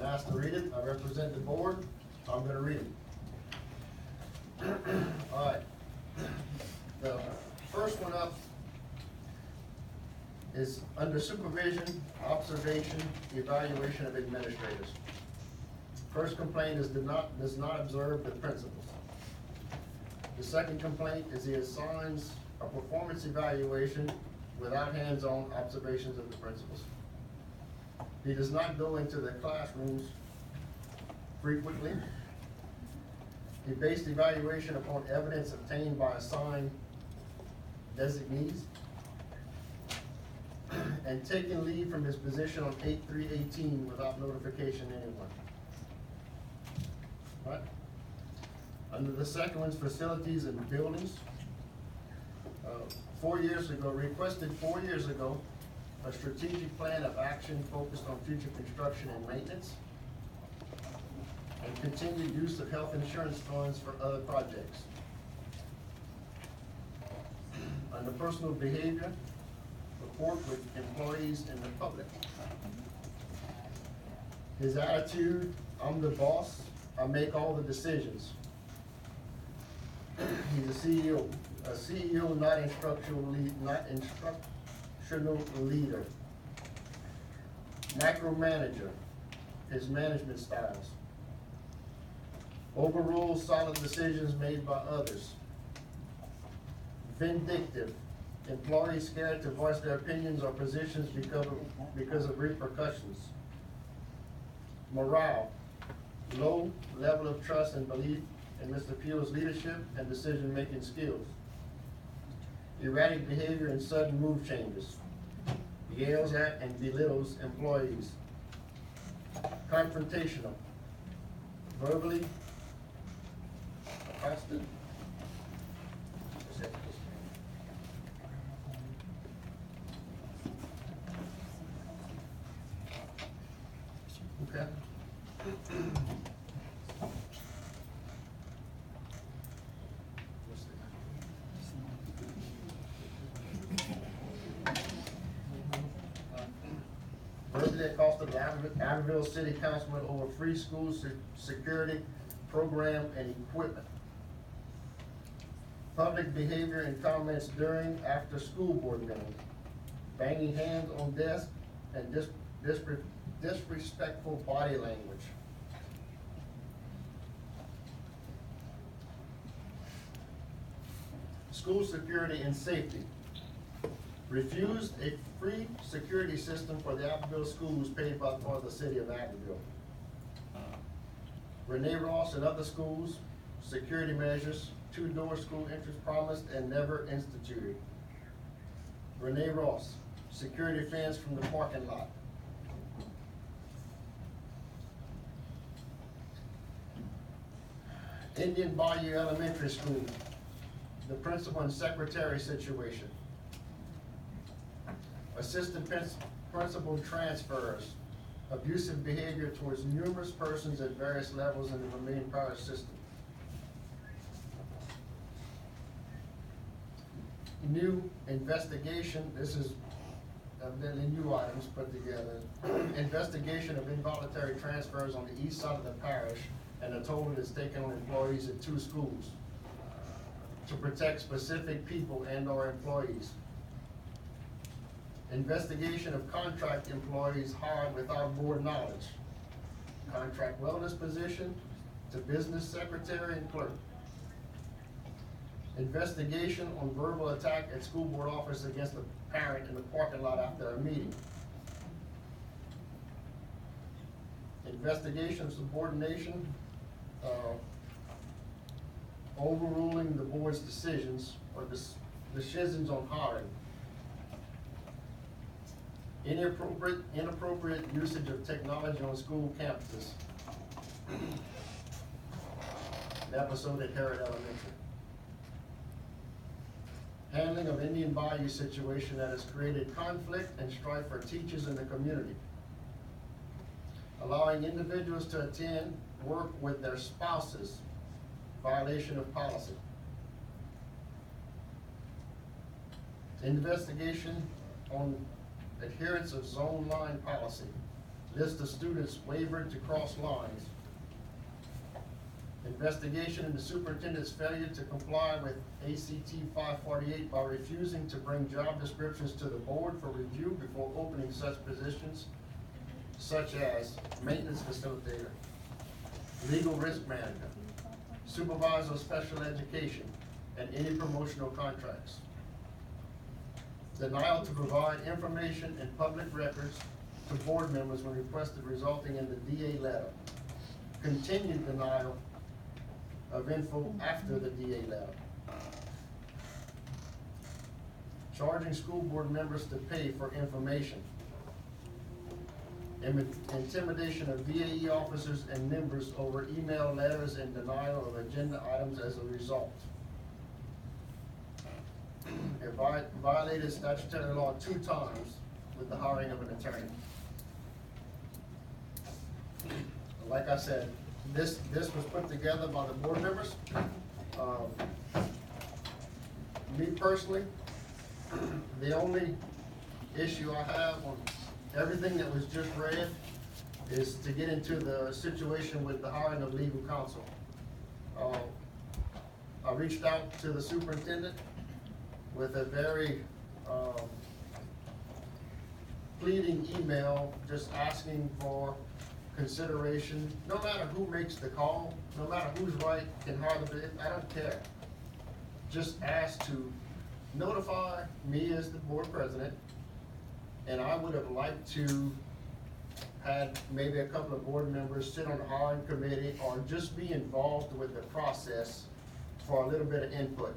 asked to read it. I represent the board. I'm gonna read it. All right. The first one up is under supervision, observation, evaluation of administrators. First complaint is does not observe the principals. The second complaint is he assigns a performance evaluation without hands-on observations of the principals. He does not go into the classrooms frequently. He based evaluation upon evidence obtained by assigned designees and taking leave from his position on 8/3/18 without notification to anyone. Right? Under the second one's facilities and buildings. 4 years ago, requested 4 years ago, a strategic plan of action focused on future construction and maintenance and continued use of health insurance funds for other projects. Under personal behavior, rapport with employees and the public. His attitude, I'm the boss, I make all the decisions. He's a CEO, not instructional leader. Micromanager, his management styles. Overrules solid decisions made by others. Vindictive, employees scared to voice their opinions or positions because of repercussions. Morale, low level of trust and belief in Mr. Puyau's leadership and decision-making skills. Erratic behavior and sudden move changes. Yells at and belittles employees. Confrontational. Verbally accosted. Okay. Verbally accosted the Abbeville City Councilman over free school security program and equipment. Public behavior and comments during, after school board meetings. Banging hands on desk and disrespectful body language. School security and safety. Refused a free security system for the Abbeville schools paid for the city of Abbeville. Renee Ross and other schools, security measures, 2-door school entrance promised and never instituted. Renee Ross, security fence from the parking lot. Indian Bayou Elementary School, the principal and secretary situation. Assistant principal transfers, abusive behavior towards numerous persons at various levels in the Vermilion Parish system. New investigation, this is evidently new items put together. Investigation of involuntary transfers on the east side of the parish, and a total is taken on employees at 2 schools to protect specific people and or employees. Investigation of contract employees hired without board knowledge. Contract wellness position to business secretary and clerk. Investigation on verbal attack at school board office against a parent in the parking lot after a meeting. Investigation of subordination, overruling the board's decisions or decisions on hiring. Inappropriate usage of technology on school campuses. An episode at Harrod Elementary. Handling of Indian Bayou situation that has created conflict and strife for teachers in the community. Allowing individuals to attend work with their spouses, violation of policy. Investigation on adherence of zone line policy. List of students wavered to cross lines. Investigation into superintendent's failure to comply with ACT 548 by refusing to bring job descriptions to the board for review before opening such positions, such as maintenance facilitator, legal risk manager, supervisor of special education, and any promotional contracts. Denial to provide information and public records to board members when requested, resulting in the DA letter. Continued denial of info after the DA letter. Charging school board members to pay for information. Intimidation of VAE officers and members over email letters and denial of agenda items as a result. It violated statutory law 2 times with the hiring of an attorney. Like I said, this was put together by the board members. Me personally, the only issue I have on everything that was just read is to get into the situation with the hiring of legal counsel. I reached out to the superintendent with a very pleading email, just asking for consideration. No matter who makes the call, no matter who's right, can hire the bid, I don't care. Just ask to notify me as the board president, and I would have liked to had maybe a couple of board members sit on the hiring committee or just be involved with the process for a little bit of input.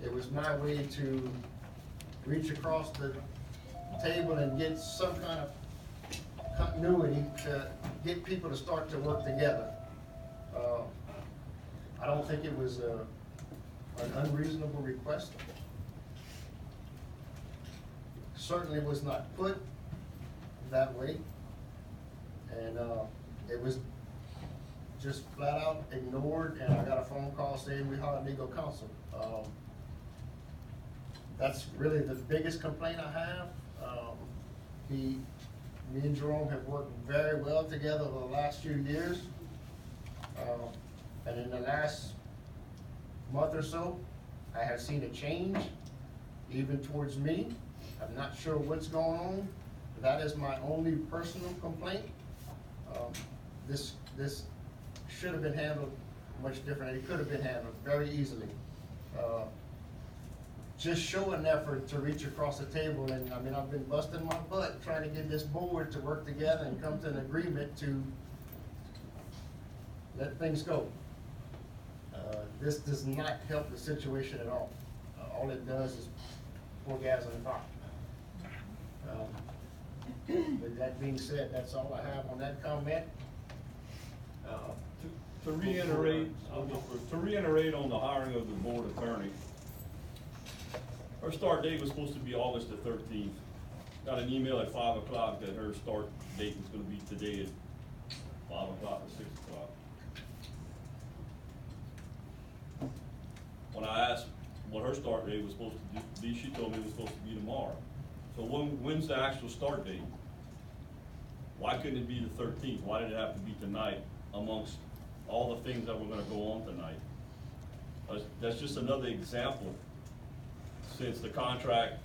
It was my way to reach across the table and get some kind of continuity to get people to start to work together. I don't think it was an unreasonable request. Certainly was not put that way, and it was just flat out ignored, and I got a phone call saying we hired legal counsel. That's really the biggest complaint I have. Me and Jerome have worked very well together over the last few years. And in the last month or so, I have seen a change, even towards me. I'm not sure what's going on. That is my only personal complaint. This should have been handled much different. It could have been handled very easily. Just show an effort to reach across the table, and I mean, I've been busting my butt trying to get this board to work together and come to an agreement to let things go. This does not help the situation at all. All it does is pour gas on the fire. With that being said, that's all I have on that comment. To reiterate on the hiring of the board attorney, her start date was supposed to be August the 13th. Got an email at 5 o'clock that her start date was gonna be today at 5 o'clock or 6 o'clock. When I asked what her start date was supposed to be, she told me it was supposed to be tomorrow. So when's the actual start date? Why couldn't it be the 13th? Why did it have to be tonight amongst all the things that were gonna go on tonight? That's just another example, since the contract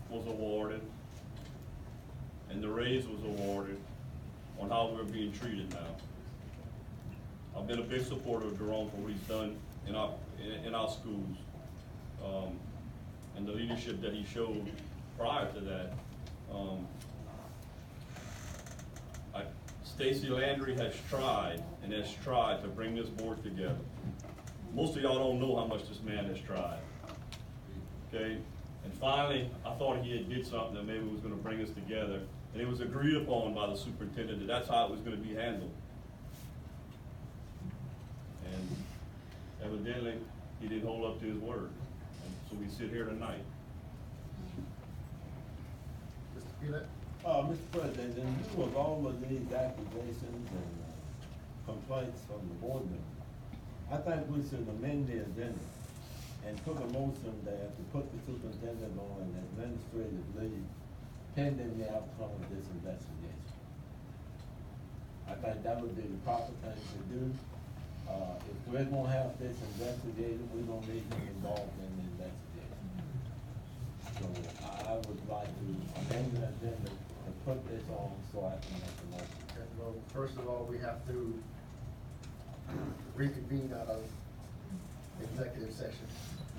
was awarded and the raise was awarded, on how we're being treated now. I've been a big supporter of Jerome for what he's done in our schools, and the leadership that he showed prior to that. Stacy Landry has tried to bring this board together. Most of y'all don't know how much this man has tried. Okay, and finally, I thought he had did something that maybe was gonna bring us together, and it was agreed upon by the superintendent that that's how it was gonna be handled. And evidently, he didn't hold up to his word, and so we sit here tonight. Mr. Gillette? Mr. President, in view of all of these accusations and complaints from the board members, I think we should amend the agenda and put a motion there to put the superintendent on an administrative leave pending the outcome of this investigation. I think that would be the proper thing to do. If we're gonna have this investigated, we're gonna need him involved in the investigation. So I would like to amend the agenda to put this on so I can make a motion. Okay, well, first of all, we have to reconvene out of executive session.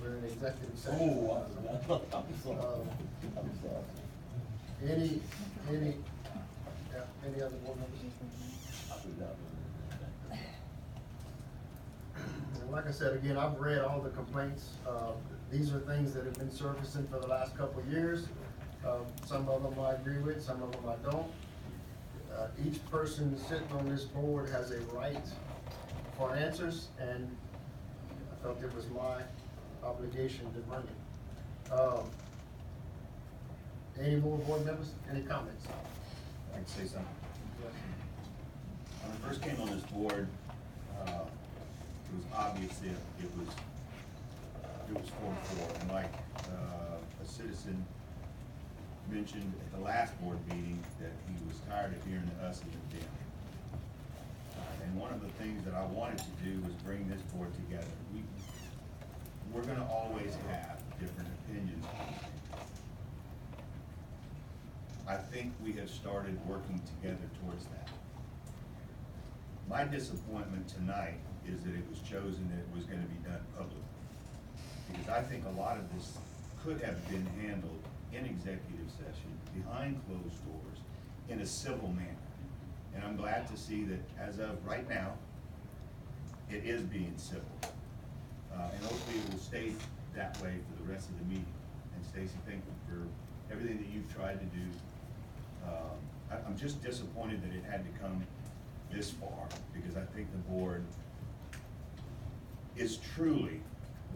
We're in executive session. Oh, I'm sorry. I'm sorry. Any other board members? I forgot. And like I said, again, I've read all the complaints. These are things that have been surfacing for the last couple of years. Some of them I agree with, some of them I don't. Each person sitting on this board has a right for answers, and I felt it was my obligation to run it. Any more board members, any comments? I can say something. When I first came on this board, it was obvious that it was 4-4. And like a citizen mentioned at the last board meeting, that he was tired of hearing us as a them. And one of the things that I wanted to do was bring this board together. We're gonna always have different opinions on things. I think we have started working together towards that. My disappointment tonight is that it was chosen that it was gonna be done publicly. Because I think a lot of this could have been handled in executive session, behind closed doors, in a civil manner. And I'm glad to see that as of right now, it is being civil. And hopefully it will stay that way for the rest of the meeting. And Stacy, thank you for everything that you've tried to do. I'm just disappointed that it had to come this far, because I think the board is truly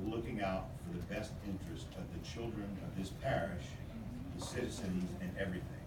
looking out for the best interest of the children of this parish, the citizens, and everything.